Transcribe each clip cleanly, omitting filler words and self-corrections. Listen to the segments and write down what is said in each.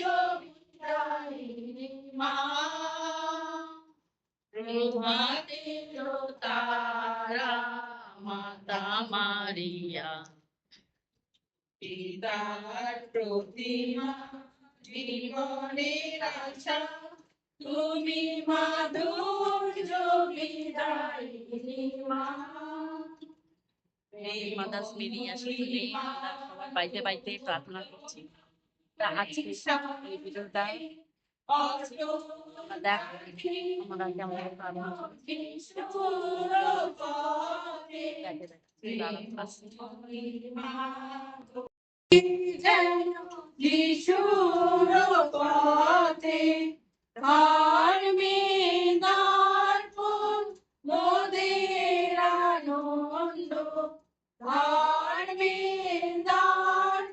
জগদায়িনী মা, প্রভাতের তারা মাতা মারিয়া, পিতার প্রতিমা জীবনের আশা, তুমি মা দুর্যোগদায়িনী মা। এই মাতা স্মৃতি আসলে আমরা সবাই পাইতে পাইতে প্রার্থনা করছি। আজকে এই ভিডিওটা আমরা কেমন প্রার্থনা করছি যিশুর পথে ধর্মের ফুল মোদের আনন্দ, ধর্মের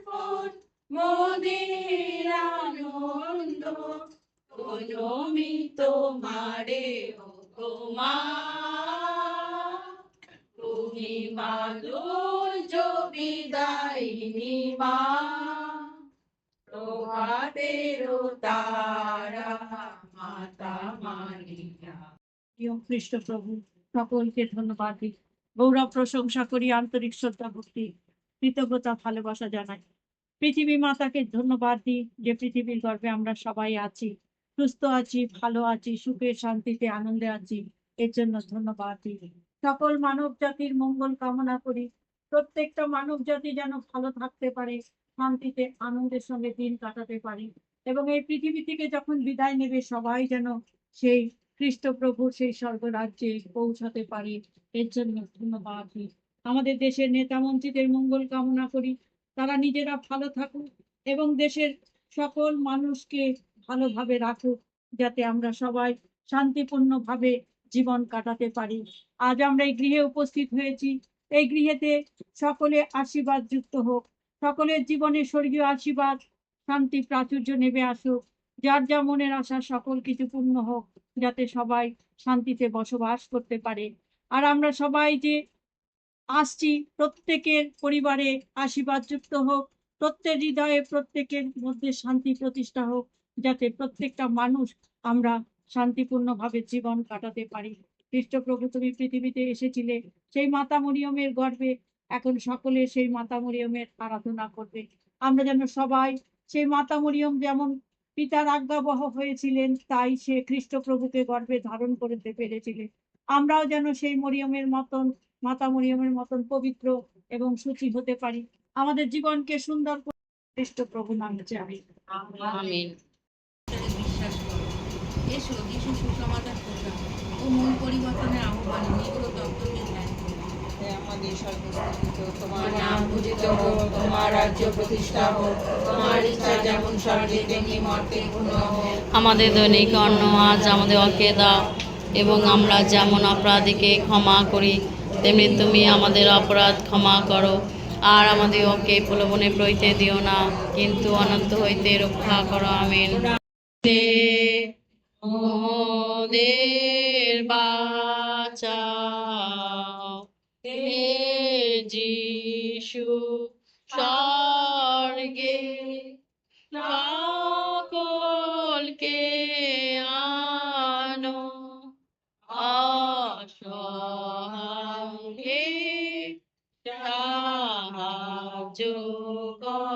ফুল মোদের আনন্দ, আমি তোমারে ও মা, তুমি মা দুর্যোগদায়িনী মা, প্রভাতের তারা মাতা মারিয়া। প্রিয় খ্রিস্ট প্রভু, সকলকে ধন্যবাদ দিই, গৌরব প্রশংসা করি, আন্তরিক শ্রদ্ধা ভক্তি কৃতজ্ঞতা ভালোবাসা জানাই। পৃথিবী মাতাকে ধন্যবাদ দিই যে পৃথিবীর গর্ভে আমরা সবাই আছি, সুস্থ আছি, ভালো আছি, সুখে শান্তিতে আনন্দে আছি, এর জন্য ধন্যবাদ দিই। সকল মানব জাতির মঙ্গল কামনা করি, প্রত্যেকটা মানব জাতি যেন ভালো থাকতে পারে, শান্তিতে আনন্দের সঙ্গে দিন কাটাতে পারে, এবং এই পৃথিবী থেকে যখন বিদায় নেবে সবাই যেন সেই খ্রিস্টপ্রভু সেই স্বর্গরাজ্যে পৌঁছাতে পারে, এর জন্য ধন্যবাদ দিই। আমাদের দেশের নেতা মন্ত্রীদের মঙ্গল কামনা করি, তারা নিজেরা ভালো থাকুক এবং দেশের সকল মানুষকে ভালোভাবে রাখুক, যাতে আমরা সবাই শান্তিপূর্ণভাবে জীবন কাটাতে পারি। আজ আমরা এই গৃহে উপস্থিত হয়েছি, এই গৃহেতে সকলে আশীর্বাদ যুক্ত হোক, সকলের জীবনে স্বর্গীয় আশীর্বাদ শান্তি প্রাচুর্য নেমে আসুক, যার যা মনের আশা সকল কিছু পূর্ণ হোক, যাতে সবাই শান্তিতে বসবাস করতে পারে। আর আমরা সবাই যে আসছি প্রত্যেকের পরিবারে আশীর্বাদ যুক্ত হোক, প্রত্যেক হৃদয়ে প্রত্যেকের মধ্যে শান্তি প্রতিষ্ঠা হোক, যাতে প্রত্যেকটা মানুষ আমরা শান্তিপূর্ণভাবে জীবন কাটাতে পারি। খ্রিস্টপ্রভু তুমি পৃথিবীতে এসেছিলে সেই মাতা মরিয়মের গর্ভে, এখন সকলে সেই মাতা মরিয়মের আরাধনা করবে। আমরা যেন সবাই সেই মাতা মরিয়ম যেমন পিতার আজ্ঞাবহ হয়েছিলেন, তাই সে খ্রিস্টপ্রভুকে গর্ভে ধারণ করতে পেরেছিলেন, আমরাও যেন সেই মরিয়মের মতন মাতা মরিয়মের মতন পবিত্র এবং সূচি হতে পারি, আমাদের জীবনকে সুন্দর করে খ্রিস্টপ্রভু নামে চাই, আমিন। বিশ্বাস করো, এসো যিশু সুসমাচার প্রচার ও মন পরিবর্তনের আহ্বানে নিগ্র তত্ত্বকে ধ্যান করো। আমাদের সর্বস্থিত তোমার নাম পূজিত হোক, তোমার রাজ্য প্রতিষ্ঠা হোক, তোমার ইচ্ছা যেমন স্বর্গে তেমনি মর্তে পূর্ণ হোক। আমাদের দৈনিক অন্ন আজ আমাদেরকে দাও, এবং আমরা যেমন অপরাধীকে ক্ষমা করি তেমনি তুমি আমাদের অপরাধ ক্ষমা করো, আর আমাদের ওকে প্রলোভনে প্রইতে দিও না, কিন্তু অনন্ত হইতে রক্ষা করো। আমিন। মোদের বাঁচাও হে যিশু, স্বর্গে সকলকে আনো, অসহায়কে সাহায্য করো।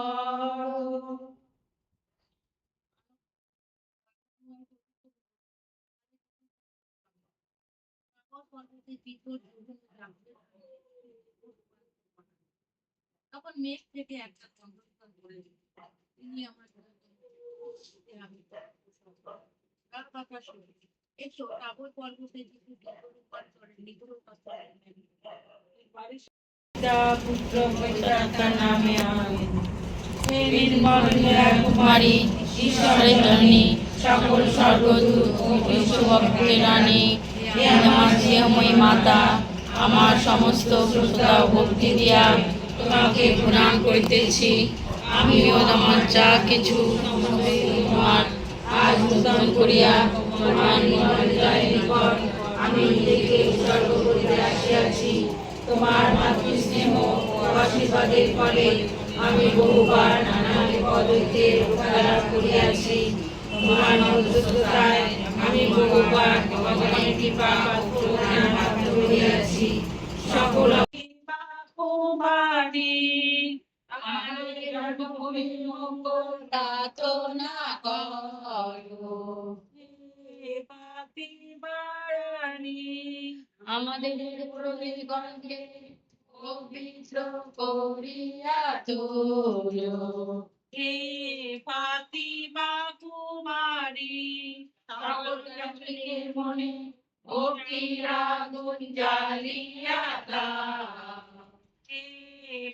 তখন মেঘ থেকে একটা কণ্ঠস্বর বলে দিল, তিনি আমার এসো তাবর পর্বতে যিশু রূপান্তরের নিগ্রহ পুত্র পবিত্রাত্মার নামে আমিন। কুমারী ঈশ্বরের জননী, সকল স্বর্গদূত ও বিশ্বভক্তের রানী, হে আমার স্নেহময়ী মাতা, আমার সমস্ত শ্রদ্ধা ও ভক্তি দিয়া তোমাকে প্রণাম করিতেছি। আমিও আমার যা কিছু তোমার আজ নূতন করিয়া তোমার নিকট আমি নিজেকে উৎসর্গ করিতে আসিয়াছি। তোমার মাতৃস্নেহ ও আশীর্বাদের ফলে আমি বহুবার নানা বিপদ হইতে রক্ষা লাভ করিয়াছি। তোমার মধ্যস্থতায় আমি বহুবার ভগবানের কৃপা ও করুণার পাত্র হইয়াছি। সকল কুমারী আমাদের প্রতিগণকে পবিত্র করিয়া তোলো। হে ফাতিমা কুমারী সকল যাত্রীদের মনে ভক্তির আগুন জ্বালিয়া দাও। হে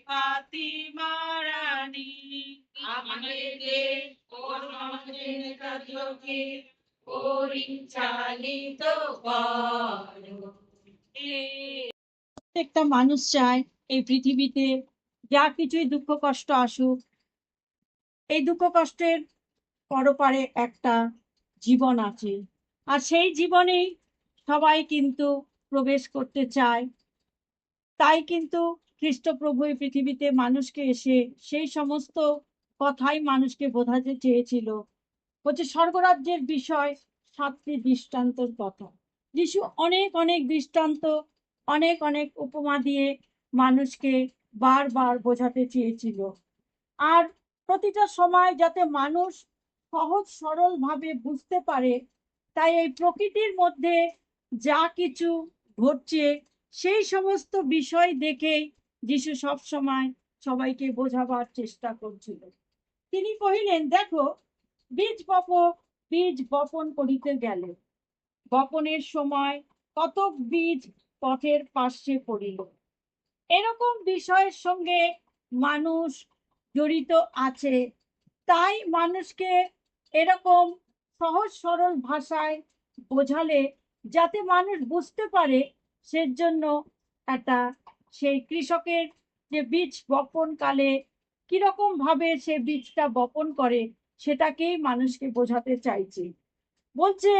ফাতিমা রানী আমাদেরকে ও সমাজের কার্যকে পরিচালিত করো। প্রত্যেকটা মানুষ চায় এই পৃথিবীতে যা কিছুই দুঃখ কষ্ট আসুক, এই দুঃখ কষ্টের পরপারে একটা জীবন আছে, আর সেই জীবনেই সবাই কিন্তু প্রবেশ করতে চায়। তাই কিন্তু খ্রিস্টপ্রভু এই পৃথিবীতে মানুষকে এসে সেই সমস্ত কথাই মানুষকে বোঝাতে চেয়েছিল। বলছে স্বর্গরাজ্যের বিষয় 7টি দৃষ্টান্তর কথা। যিশু অনেক অনেক দৃষ্টান্ত, অনেক অনেক উপমা দিয়ে মানুষকে বারবার বোঝাতে চেয়েছিল। আর প্রতিটা সময় যাতে মানুষ সহজ সরল ভাবে বুঝতে পারে, তাই এই প্রকৃতির মধ্যে যা কিছু ঘটছে সেই সমস্ত বিষয় দেখেই যিশু সব সময় সবাইকে বোঝাবার চেষ্টা করছিল। তিনি কহিলেন, দেখো বীজ বপন করিতে গেলে বপনের সময় কতক বীজ পথের পার্শ্বে পড়িল। এরকম বিষয়ের সঙ্গে মানুষ জড়িত আছে, তাই মানুষকে এরকম সহজ সরল ভাষায় বোঝালে যাতে মানুষ বুঝতে পারে, সেজন্য একটা সেই কৃষকের যে বীজ বপন কালে কিরকম ভাবে সে বীজটা বপন করে সেটাকেই মানুষকে বোঝাতে চাইছে। বলছে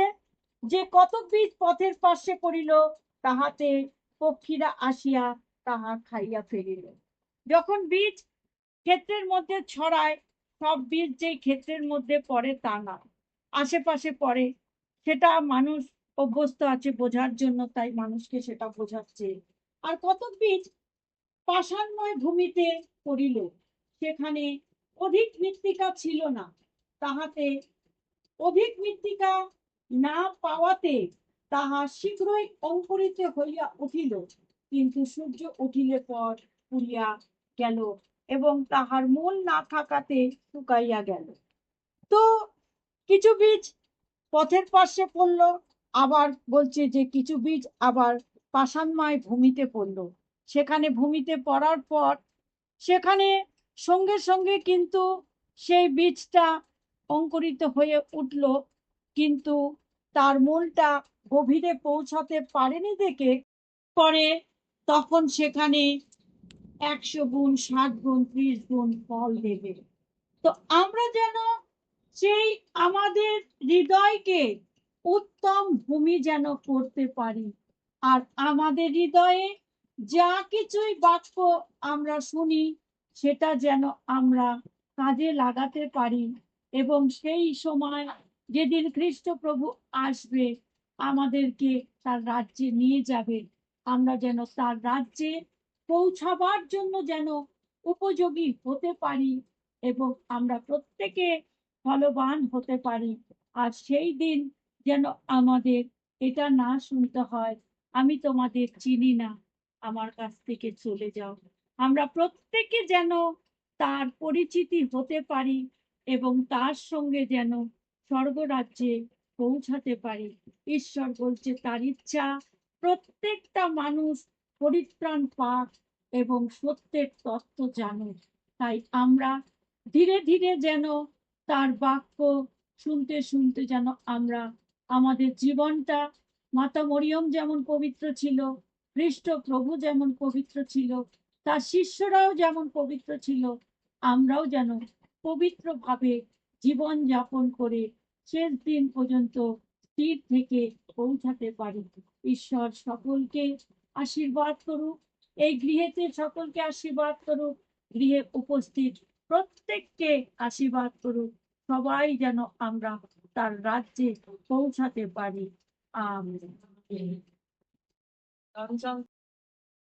যে কতক বীজ পথের পার্শ্বে পড়িল, তাহাতে পক্ষীরা আসিয়া তাহা খাইয়া ফেলিল। যখন বীজ ক্ষেত্রের মধ্যে ছড়ায়, সব বীজ যেই ক্ষেত্রের মধ্যে পড়ে তা না, আশেপাশে পড়ে, সেটা মানুষ অভ্যস্ত আছে বোঝার জন্য, তাই মানুষকে সেটা বোঝাচ্ছে। আর কতক বীজ পাষাণময় ভূমিতে পড়িল, সেখানে অধিক মৃত্তিকা ছিল না, তাহাতে অধিক মৃত্তিকা না পাওয়াতে তাহা শীঘ্রই অঙ্কুরিত হইয়া উঠিল, কিন্তু সূর্য উঠিলে পর পুড়িয়া গেল এবং তাহার মূল না থাকাতে শুকাইয়া গেল। তো কিছু বীজ পথের পাশে পড়লো, আবার বলছে যে কিছু বীজ আবার পাষাণময় ভূমিতে পড়লো। সেখানে ভূমিতে পড়ার পর সেখানে সঙ্গে সঙ্গে কিন্তু সেই বীজটা অঙ্কুরিত হয়ে উঠল, কিন্তু তার মূলটা গভীরে পৌঁছাতে পারেনি দেখে পরে তখন সেখানে 100 গুণ 60 গুণ 30 গুণ ফল দেবে। তো আমরা যেন সেই আমাদের হৃদয়কে উত্তম ভূমি যেন করতে পারি, আর আমাদের হৃদয়ে যা কিছুই বাক্য আমরা শুনি সেটা যেন আমরা কাজে লাগাতে পারি, এবং সেই সময় যেদিন খ্রিস্ট প্রভু আসবে আমাদেরকে তার রাজ্যে নিয়ে যাবে, আমরা যেন তার রাজ্যে পৌঁছাবার জন্য যেন উপযোগী হতে পারি এবং আমরা প্রত্যেকে ফলবান হতে পারি। আর সেই দিন যেন আমাদের এটা না শুনতে হয়, আমি তোমাদের চিনি না, আমার কাছ থেকে চলে যাও। আমরা প্রত্যেকে যেন তার পরিচিতি হতে পারি এবং তার সঙ্গে যেন স্বর্গরাজ্যে পৌঁছাতে পারি। ঈশ্বর বলছে তার ইচ্ছা প্রত্যেকটা মানুষ পরিত্রাণ পাক এবং সত্যের তত্ত্ব জানুক। তাই আমরা ধীরে ধীরে যেন তার বাক্য শুনতে শুনতে যেন আমরা আমাদের জীবনটা, মাতা মরিয়ম যেমন পবিত্র ছিল, খ্রিস্ট প্রভু যেমন পবিত্র ছিল, তার শিষ্যরাও যেমন পবিত্র ছিল, আমরাও যেন পবিত্রভাবে জীবন যাপন করে শেষ দিন পর্যন্ত স্থির থেকে পৌঁছাতে পারি। ঈশ্বর সকলকে আশীর্বাদ করুক, এই গৃহেতে সকলকে আশীর্বাদ করুক, গৃহে উপস্থিত প্রত্যেককে আশীর্বাদ করুন, সবাই যেন আমরা তার রাজ্যে পৌঁছাতে পারি। আমেন।